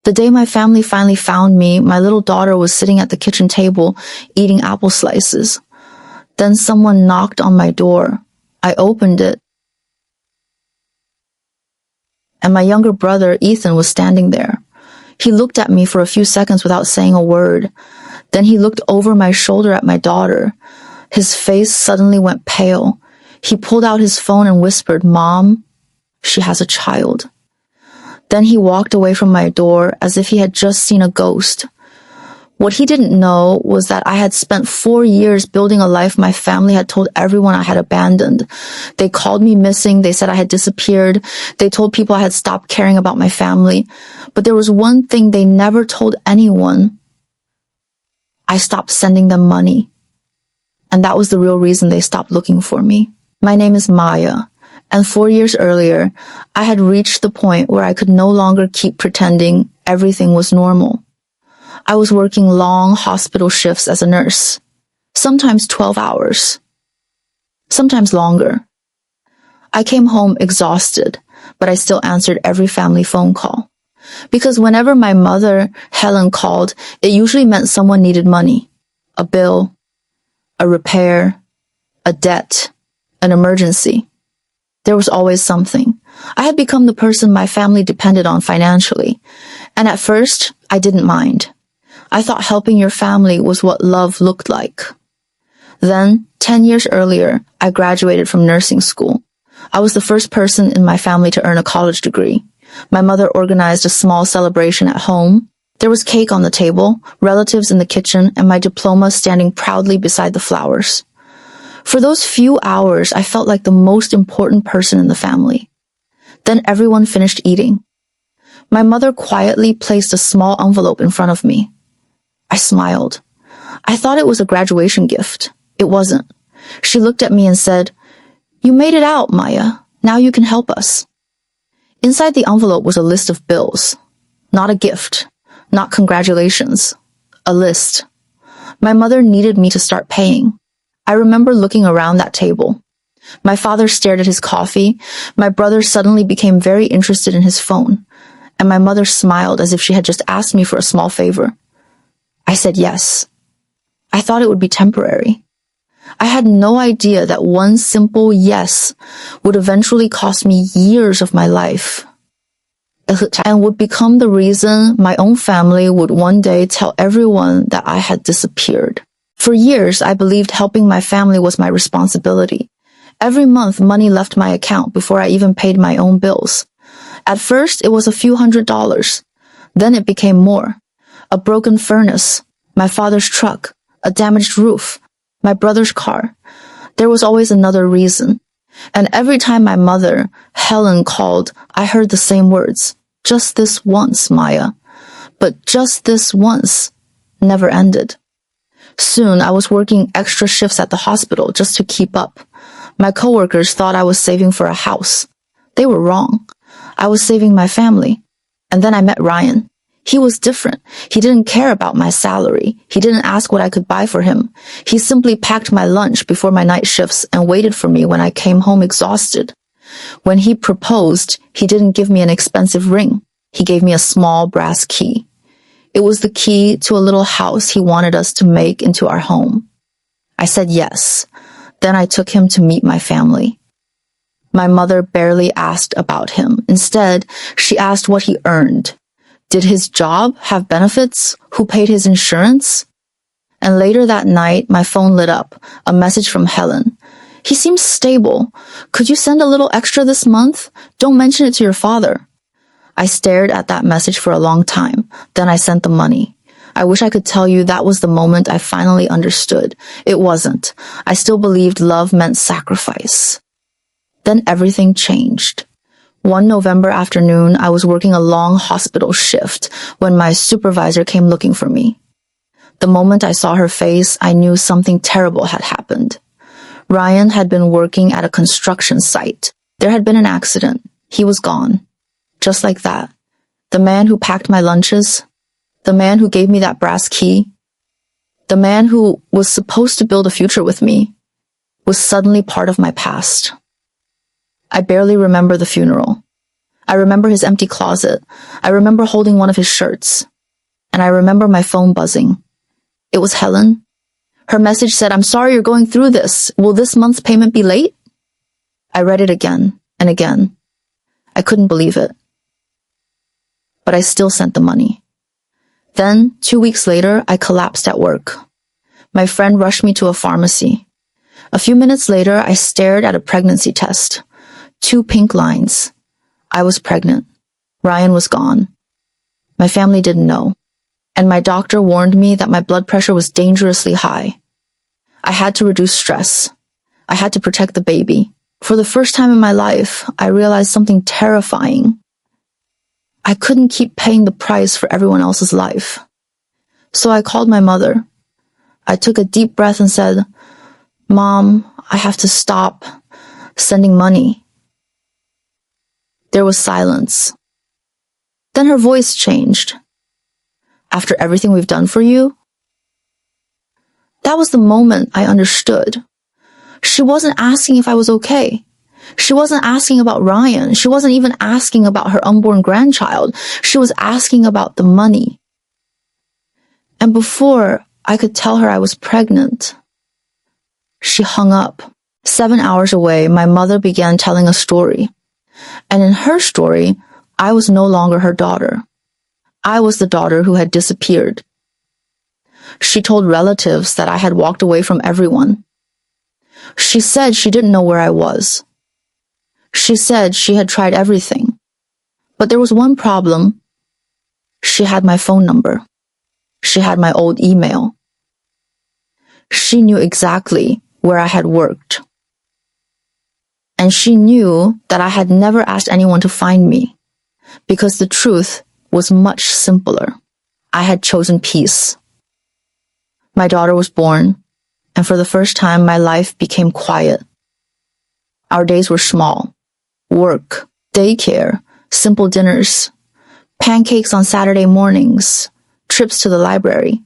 The day my family finally found me, my little daughter was sitting at the kitchen table eating apple slices. Then someone knocked on my door. I opened it, and my younger brother, Ethan, was standing there. He looked at me for a few seconds without saying a word. Then he looked over my shoulder at my daughter. His face suddenly went pale. He pulled out his phone and whispered, "Mom, she has a child." Then he walked away from my door as if he had just seen a ghost. What he didn't know was that I had spent 4 years building a life my family had told everyone I had abandoned. They called me missing. They said I had disappeared. They told people I had stopped caring about my family. But there was one thing they never told anyone. I stopped sending them money. And that was the real reason they stopped looking for me. My name is Maya. And 4 years earlier, I had reached the point where I could no longer keep pretending everything was normal. I was working long hospital shifts as a nurse, sometimes 12 hours, sometimes longer. I came home exhausted, but I still answered every family phone call. Because whenever my mother, Helen, called, it usually meant someone needed money, a bill, a repair, a debt, an emergency. There was always something. I had become the person my family depended on financially, and at first, I didn't mind. I thought helping your family was what love looked like. Then, 10 years earlier, I graduated from nursing school. I was the first person in my family to earn a college degree. My mother organized a small celebration at home. There was cake on the table, relatives in the kitchen, and my diploma standing proudly beside the flowers. For those few hours, I felt like the most important person in the family. Then everyone finished eating. My mother quietly placed a small envelope in front of me. I smiled. I thought it was a graduation gift. It wasn't. She looked at me and said, "You made it out, Maya. Now you can help us." Inside the envelope was a list of bills. Not a gift. Not congratulations. A list. My mother needed me to start paying. I remember looking around that table. My father stared at his coffee. My brother suddenly became very interested in his phone. And my mother smiled as if she had just asked me for a small favor. I said yes. I thought it would be temporary. I had no idea that one simple yes would eventually cost me years of my life and would become the reason my own family would one day tell everyone that I had disappeared. For years, I believed helping my family was my responsibility. Every month, money left my account before I even paid my own bills. At first, it was a few $100s. Then it became more. A broken furnace, my father's truck, a damaged roof, my brother's car. There was always another reason. And every time my mother, Helen, called, I heard the same words. Just this once, Maya. But just this once never ended. Soon, I was working extra shifts at the hospital just to keep up. My coworkers thought I was saving for a house. They were wrong. I was saving my family. And then I met Ryan. He was different. He didn't care about my salary. He didn't ask what I could buy for him. He simply packed my lunch before my night shifts and waited for me when I came home exhausted. When he proposed, he didn't give me an expensive ring. He gave me a small brass key. It was the key to a little house he wanted us to make into our home. I said yes. Then I took him to meet my family. My mother barely asked about him. Instead, she asked what he earned. Did his job have benefits? Who paid his insurance? And later that night, my phone lit up, a message from Helen. He seems stable. Could you send a little extra this month? Don't mention it to your father. I stared at that message for a long time. Then I sent the money. I wish I could tell you that was the moment I finally understood. It wasn't. I still believed love meant sacrifice. Then everything changed. One November afternoon, I was working a long hospital shift when my supervisor came looking for me. The moment I saw her face, I knew something terrible had happened. Ryan had been working at a construction site. There had been an accident. He was gone. Just like that. The man who packed my lunches, the man who gave me that brass key, the man who was supposed to build a future with me, was suddenly part of my past. I barely remember the funeral. I remember his empty closet. I remember holding one of his shirts. And I remember my phone buzzing. It was Helen. Her message said, "I'm sorry you're going through this. Will this month's payment be late?" I read it again and again. I couldn't believe it. But I still sent the money. Then, 2 weeks later, I collapsed at work. My friend rushed me to a pharmacy. A few minutes later, I stared at a pregnancy test. 2 pink lines. I was pregnant. Ryan was gone. My family didn't know. And my doctor warned me that my blood pressure was dangerously high. I had to reduce stress. I had to protect the baby. For the first time in my life, I realized something terrifying. I couldn't keep paying the price for everyone else's life. So I called my mother. I took a deep breath and said, "Mom, I have to stop sending money." There was silence. Then her voice changed. "After everything we've done for you?" That was the moment I understood. She wasn't asking if I was okay. She wasn't asking about Ryan. She wasn't even asking about her unborn grandchild. She was asking about the money. And before I could tell her I was pregnant, she hung up. 7 hours away, my mother began telling a story. And in her story, I was no longer her daughter. I was the daughter who had disappeared. She told relatives that I had walked away from everyone. She said she didn't know where I was. She said she had tried everything. But there was one problem. She had my phone number. She had my old email. She knew exactly where I had worked. And she knew that I had never asked anyone to find me, because the truth was much simpler. I had chosen peace. My daughter was born, and for the first time, my life became quiet. Our days were small. Work, daycare, simple dinners, pancakes on Saturday mornings, trips to the library.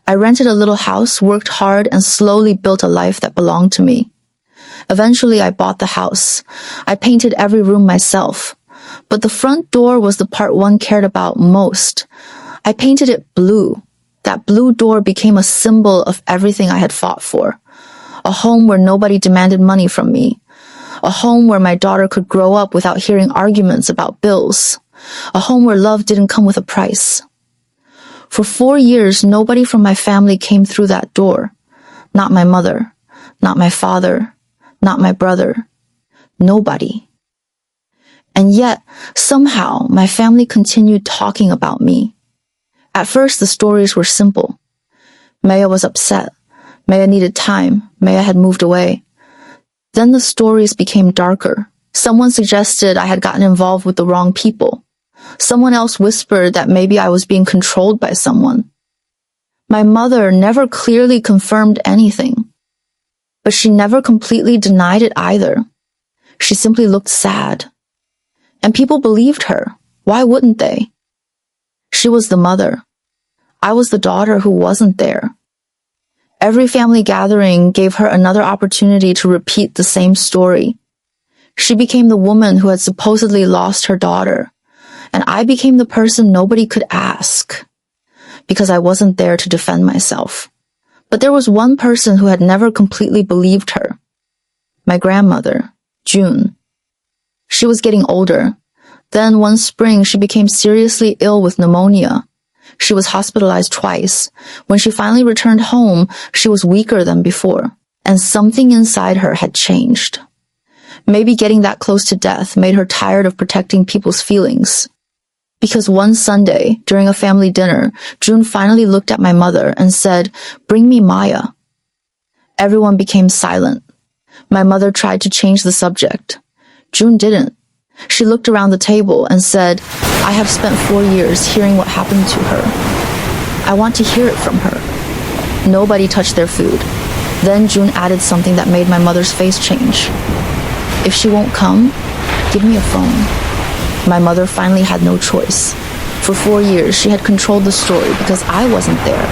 I rented a little house, worked hard, and slowly built a life that belonged to me. Eventually, I bought the house. I painted every room myself. But the front door was the part one cared about most. I painted it blue. That blue door became a symbol of everything I had fought for. A home where nobody demanded money from me. A home where my daughter could grow up without hearing arguments about bills. A home where love didn't come with a price. For 4 years, nobody from my family came through that door. Not my mother, not my father, not my brother. Nobody. And yet, somehow, my family continued talking about me. At first, the stories were simple. Maya was upset. Maya needed time. Maya had moved away. Then the stories became darker. Someone suggested I had gotten involved with the wrong people. Someone else whispered that maybe I was being controlled by someone. My mother never clearly confirmed anything, but she never completely denied it either. She simply looked sad. And people believed her. Why wouldn't they? She was the mother. I was the daughter who wasn't there. Every family gathering gave her another opportunity to repeat the same story. She became the woman who had supposedly lost her daughter, and I became the person nobody could ask, because I wasn't there to defend myself. But there was one person who had never completely believed her. My grandmother, June. She was getting older. Then one spring, she became seriously ill with pneumonia. She was hospitalized twice. When she finally returned home, she was weaker than before, and something inside her had changed. Maybe getting that close to death made her tired of protecting people's feelings. Because one Sunday, during a family dinner, June finally looked at my mother and said, "Bring me Maya." Everyone became silent. My mother tried to change the subject. June didn't. She looked around the table and said, "I have spent 4 years hearing what happened to her. I want to hear it from her." Nobody touched their food. Then June added something that made my mother's face change. "If she won't come, give me a phone." My mother finally had no choice. For 4 years, she had controlled the story because I wasn't there.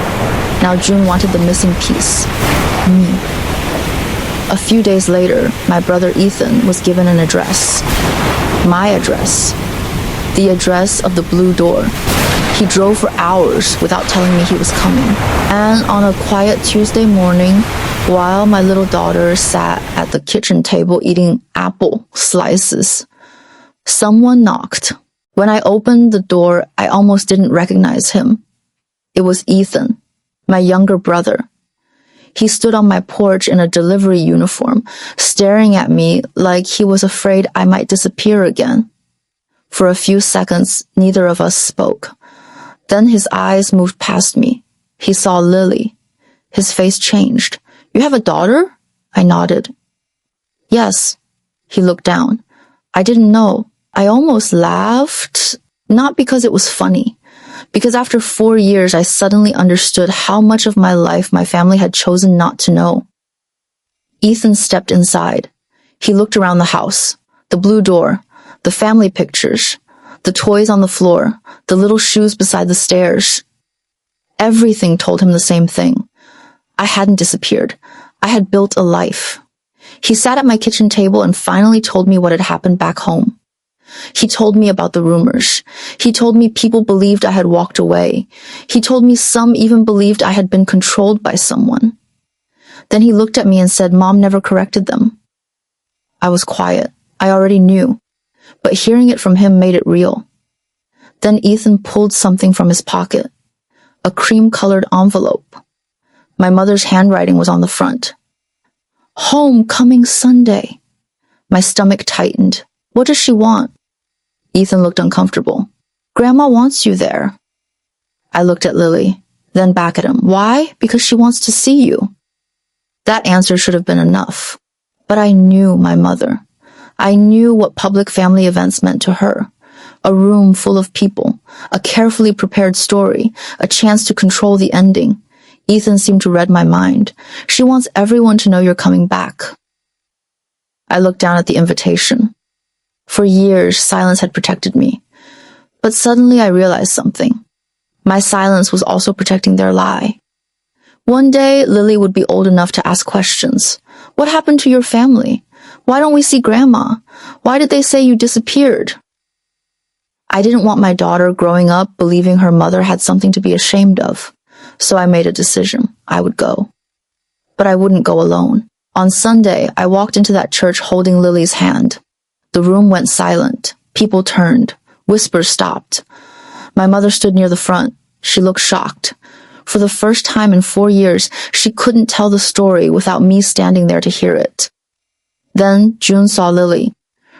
Now June wanted the missing piece. Me. A few days later, my brother Ethan was given an address. My address. the address of the blue door. He drove for hours without telling me he was coming. And on a quiet Tuesday morning, while my little daughter sat at the kitchen table eating apple slices, someone knocked. When I opened the door, I almost didn't recognize him. It was Ethan, my younger brother. He stood on my porch in a delivery uniform, staring at me like he was afraid I might disappear again. For a few seconds, neither of us spoke. Then his eyes moved past me. He saw Lily. His face changed. "You have a daughter?" I nodded. "Yes." He looked down. I didn't know. I almost laughed, not because it was funny, because after 4 years, I suddenly understood how much of my life my family had chosen not to know. Ethan stepped inside. He looked around the house, the blue door, the family pictures, the toys on the floor, the little shoes beside the stairs. Everything told him the same thing. I hadn't disappeared. I had built a life. He sat at my kitchen table and finally told me what had happened back home. He told me about the rumors. He told me people believed I had walked away. He told me some even believed I had been controlled by someone. Then he looked at me and said Mom never corrected them. I was quiet. I already knew. But hearing it from him made it real. Then Ethan pulled something from his pocket. A cream-colored envelope. My mother's handwriting was on the front. "Homecoming Sunday." My stomach tightened. What does she want? Ethan looked uncomfortable. "Grandma wants you there." I looked at Lily, then back at him. "Why?" "Because she wants to see you." That answer should have been enough. But I knew my mother. I knew what public family events meant to her. A room full of people, a carefully prepared story, a chance to control the ending. Ethan seemed to read my mind. She wants everyone to know you're coming back. I looked down at the invitation. For years, silence had protected me. But suddenly I realized something. My silence was also protecting their lie. One day, Lily would be old enough to ask questions. "What happened to your family? Why don't we see Grandma? Why did they say you disappeared?" I didn't want my daughter growing up believing her mother had something to be ashamed of. So I made a decision. I would go. But I wouldn't go alone. On Sunday, I walked into that church holding Lily's hand. The room went silent. People turned. Whispers stopped. My mother stood near the front. She looked shocked. For the first time in 4 years, she couldn't tell the story without me standing there to hear it. Then June saw Lily.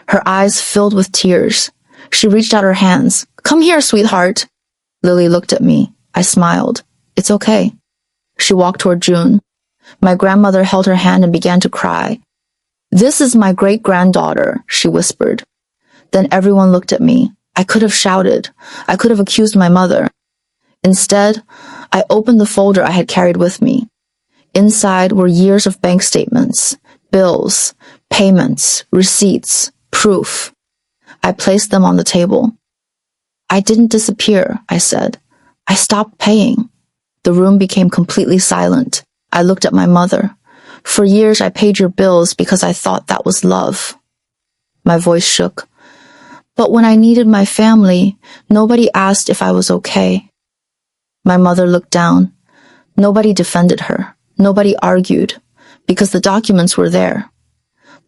Her eyes filled with tears. She reached out her hands. "Come here, sweetheart." Lily looked at me. I smiled. "It's okay." She walked toward June. My grandmother held her hand and began to cry. "This is my great-granddaughter," she whispered. Then everyone looked at me. I could have shouted. I could have accused my mother. Instead, I opened the folder I had carried with me. Inside were years of bank statements, bills, payments, receipts, proof. I placed them on the table. "I didn't disappear," I said. "I stopped paying." The room became completely silent. I looked at my mother. "For years I paid your bills because I thought that was love." My voice shook. "But when I needed my family, nobody asked if I was okay." My mother looked down. Nobody defended her. Nobody argued, because the documents were there.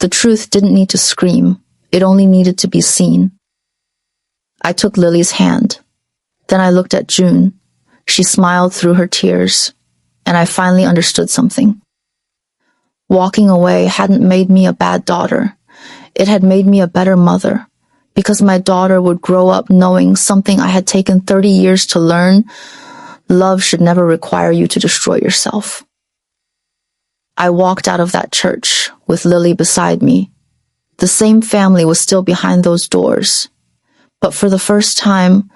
The truth didn't need to scream. It only needed to be seen. I took Lily's hand. Then I looked at June. She smiled through her tears, and I finally understood something. Walking away hadn't made me a bad daughter. It had made me a better mother, because my daughter would grow up knowing something I had taken 30 years to learn. Love should never require you to destroy yourself. I walked out of that church with Lily beside me. The same family was still behind those doors. But for the first time,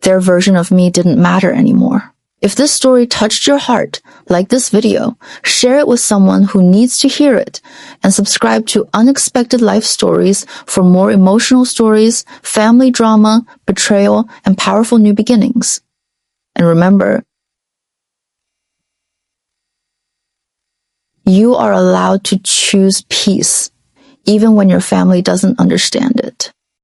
their version of me didn't matter anymore. If this story touched your heart, like this video, share it with someone who needs to hear it, and subscribe to Unexpected Life Stories for more emotional stories, family drama, betrayal, and powerful new beginnings. And remember, you are allowed to choose peace, even when your family doesn't understand it.